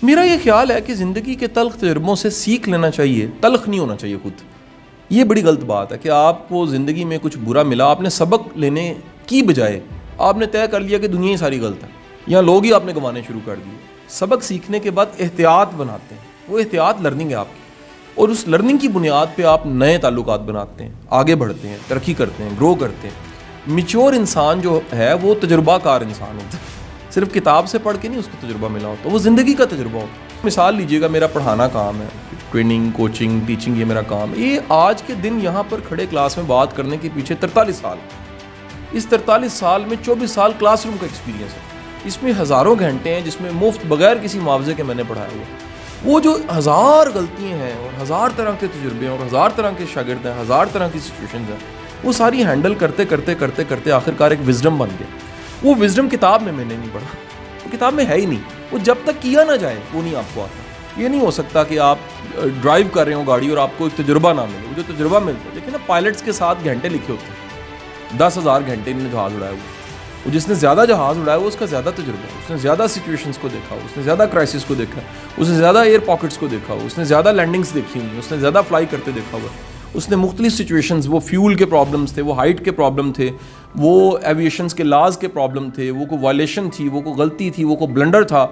میرا یہ خیال ہے کہ زندگی کے تلخ تجربوں سے سیکھ لینا چاہیے، تلخ نہیں ہونا چاہیے خود. یہ بڑی غلط بات ہے کہ آپ کو زندگی میں کچھ برا ملا، آپ نے سبق لینے کی بجائے آپ نے طے کر لیا کہ دنیا ہی ساری غلط ہے، یا لوگ ہی آپ نے گنوانے شروع کر دیے. سبق سیکھنے کے بعد احتیاط بناتے ہیں، وہ احتیاط لرننگ ہے آپ کی، اور اس لرننگ کی بنیاد پہ آپ نئے تعلقات بناتے ہیں، آگے بڑھتے ہیں، ترقی کرتے ہیں، گرو کرتے ہیں. میچور انسان جو ہے وہ تجربہ کار انسان ہوتا ہے، صرف کتاب سے پڑھ کے نہیں اس کو تجربہ ملا ہوتا، وہ زندگی کا تجربہ ہوتا ہے. مثال لیجئے گا، میرا پڑھانا کام ہے، ٹریننگ، کوچنگ، ٹیچنگ، یہ میرا کام ہے. یہ آج کے دن یہاں پر کھڑے کلاس میں بات کرنے کے پیچھے 43 سال، اس 43 سال میں 24 سال کلاس روم کا ایکسپیرینس ہے. اس میں ہزاروں گھنٹے ہیں جس میں مفت بغیر کسی معاوضے کے میں نے پڑھایا ہوا. وہ جو ہزار غلطیاں ہیں اور ہزار طرح کے تجربے ہیں اور ہزار طرح کے شاگرد ہیں، ہزار طرح کی سچویشنز ہیں، وہ ساری ہینڈل کرتے کرتے کرتے کرتے آخر کار ایک وزڈم بن گیا. وہ وزڈم کتاب میں نے نہیں پڑھا، وہ کتاب میں ہے ہی نہیں. وہ جب تک کیا نہ جائے وہ نہیں آپ کو آتا. یہ نہیں ہو سکتا کہ آپ ڈرائیو کر رہے ہو گاڑی اور آپ کو ایک تجربہ نہ ملے. وہ جو تجربہ ملتا ہے، لیکن نا پائلٹس کے ساتھ گھنٹے لکھے ہوتے ہیں، 10,000 گھنٹے انہوں نے جہاز اڑایا ہوا. وہ جس نے زیادہ جہاز اڑایا وہ اس کا زیادہ تجربہ ہے، اس نے زیادہ سچویشنز کو دیکھا، اس نے زیادہ کرائسس کو دیکھا، اس نے زیادہ ایئر پاکٹس کو دیکھا، اس نے زیادہ لینڈنگز دیکھی ہوئی، اس نے زیادہ فلائی کرتے دیکھا ہوا. اس نے مختلف سچویشنز، وہ فیول کے پرابلمز تھے، وہ ہائٹ کے پرابلم تھے، وہ ایویشنز کے لاز کے پرابلم تھے، وہ کوئی وائلیشن تھی، وہ کوئی غلطی تھی، وہ کوئی بلنڈر تھا،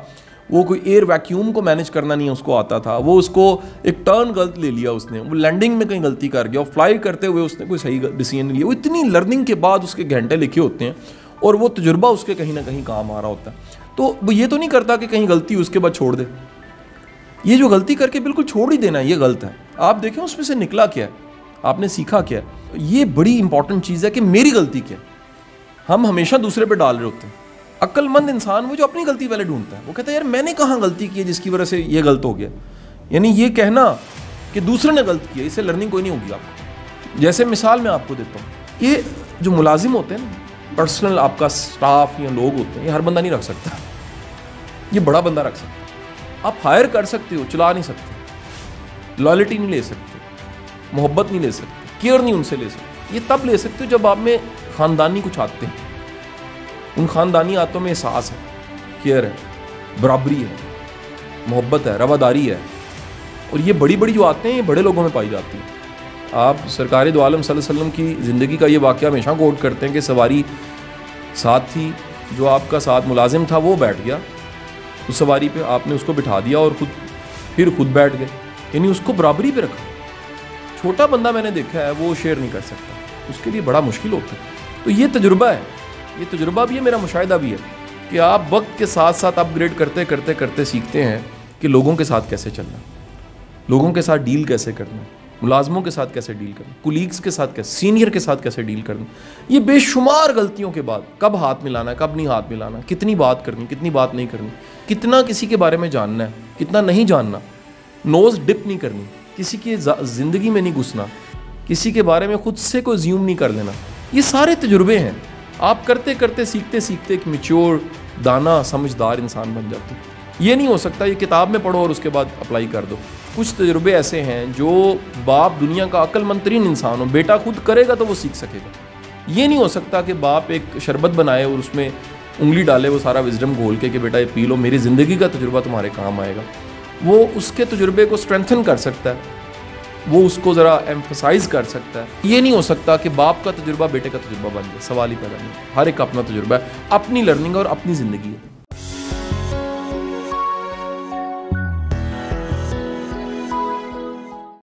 وہ کوئی ایئر ویکیوم کو مینیج کرنا نہیں اس کو آتا تھا، وہ اس کو ایک ٹرن غلط لے لیا، اس نے وہ لینڈنگ میں کہیں غلطی کر گیا، اور فلائی کرتے ہوئے اس نے کوئی صحیح ڈیسیژن نہیں لیا. وہ اتنی لرننگ کے بعد اس کے گھنٹے لکھے ہوتے ہیں اور وہ تجربہ اس کے کہیں نہ کہیں کام آ رہا ہوتا ہے. تو وہ یہ تو نہیں کرتا کہ کہیں غلطی اس کے بعد چھوڑ دے. یہ جو غلطی کر کے بالکل چھوڑ ہی دینا ہے، یہ غلط ہے. آپ دیکھیں اس میں سے نکلا کیا ہے، آپ نے سیکھا کیا ہے. یہ بڑی امپورٹنٹ چیز ہے کہ میری غلطی کیا ہے. ہم ہمیشہ دوسرے پہ ڈال رہے ہوتے ہیں. عقل مند انسان وہ جو اپنی غلطی پہلے ڈھونڈتا ہے، وہ کہتا ہے یار میں نے کہاں غلطی کی ہے جس کی وجہ سے یہ غلط ہو گیا. یعنی یہ کہنا کہ دوسرے نے غلط کیا، اس سے لرننگ کوئی نہیں ہوگی آپ کو. جیسے مثال میں آپ کو دیتا ہوں، یہ جو ملازم ہوتے ہیں نا، پرسنل آپ کا سٹاف یا لوگ ہوتے ہیں، یہ ہر بندہ نہیں رکھ سکتا. یہ بڑا بندہ رکھ سکتا ہے. آپ ہائر کر سکتے ہو، چلا نہیں سکتے، لائلٹی نہیں لے سکتے، محبت نہیں لے سکتے، کیئر نہیں ان سے لے سکتے. یہ تب لے سکتے ہو جب آپ میں خاندانی کچھ آتے ہیں. ان خاندانی آتوں میں احساس ہے، کیئر ہے، برابری ہے، محبت ہے، رواداری ہے. اور یہ بڑی بڑی جو آتے ہیں یہ بڑے لوگوں میں پائی جاتی ہیں. آپ سرکار دو عالم صلی اللہ علیہ وسلم کی زندگی کا یہ واقعہ ہمیشہ کوٹ کرتے ہیں کہ سواری ساتھ تھی، جو آپ کا ساتھ ملازم تھا وہ بیٹھ گیا اس سواری پہ، آپ نے اس کو بٹھا دیا اور خود بیٹھ گئے. یعنی اس کو برابری پہ رکھا. چھوٹا بندہ میں نے دیکھا ہے وہ شیئر نہیں کر سکتا، اس کے لیے بڑا مشکل ہوتا ہے. تو یہ تجربہ ہے، یہ تجربہ بھی ہے، میرا مشاہدہ بھی ہے کہ آپ وقت کے ساتھ ساتھ اپ گریڈ کرتے کرتے کرتے سیکھتے ہیں کہ لوگوں کے ساتھ کیسے چلنا، لوگوں کے ساتھ ڈیل کیسے کرنا، ملازموں کے ساتھ کیسے ڈیل کرنا، کولیگز کے ساتھ کیسے، سینئر کے ساتھ کیسے ڈیل کرنا. یہ بے شمار غلطیوں کے بعد کب ہاتھ ملانا ہے، کب نہیں ہاتھ ملانا، کتنی بات کرنی، کتنی بات نہیں کرنی، کتنا کسی کے بارے میں جاننا ہے، کتنا نہیں جاننا، نوز ڈپ نہیں کرنی، کسی کی زندگی میں نہیں گھسنا، کسی کے بارے میں خود سے کوئی زیوم نہیں کر لینا. یہ سارے تجربے ہیں. آپ کرتے کرتے سیکھتے سیکھتے ایک میچور، دانا، سمجھدار انسان بن جاتے ہیں. یہ نہیں ہو سکتا یہ کتاب میں پڑھو اور اس کے بعد اپلائی کر دو. کچھ تجربے ایسے ہیں جو باپ دنیا کا عقل مند ترین انسان ہو، بیٹا خود کرے گا تو وہ سیکھ سکے گا. یہ نہیں ہو سکتا کہ باپ ایک شربت بنائے اور اس میں انگلی ڈالے، وہ سارا وزڈم گھول کے کہ بیٹا یہ پی لو، میری زندگی کا تجربہ تمہارے کام آئے گا. وہ اس کے تجربے کو اسٹرینتھن کر سکتا ہے، وہ اس کو ذرا ایمفسائز کر سکتا ہے. یہ نہیں ہو سکتا کہ باپ کا تجربہ بیٹے کا تجربہ بن جائے. سوال ہی پیدا نہیں. ہر ایک کا اپنا تجربہ ہے، اپنی لرننگ اور اپنی زندگی ہے.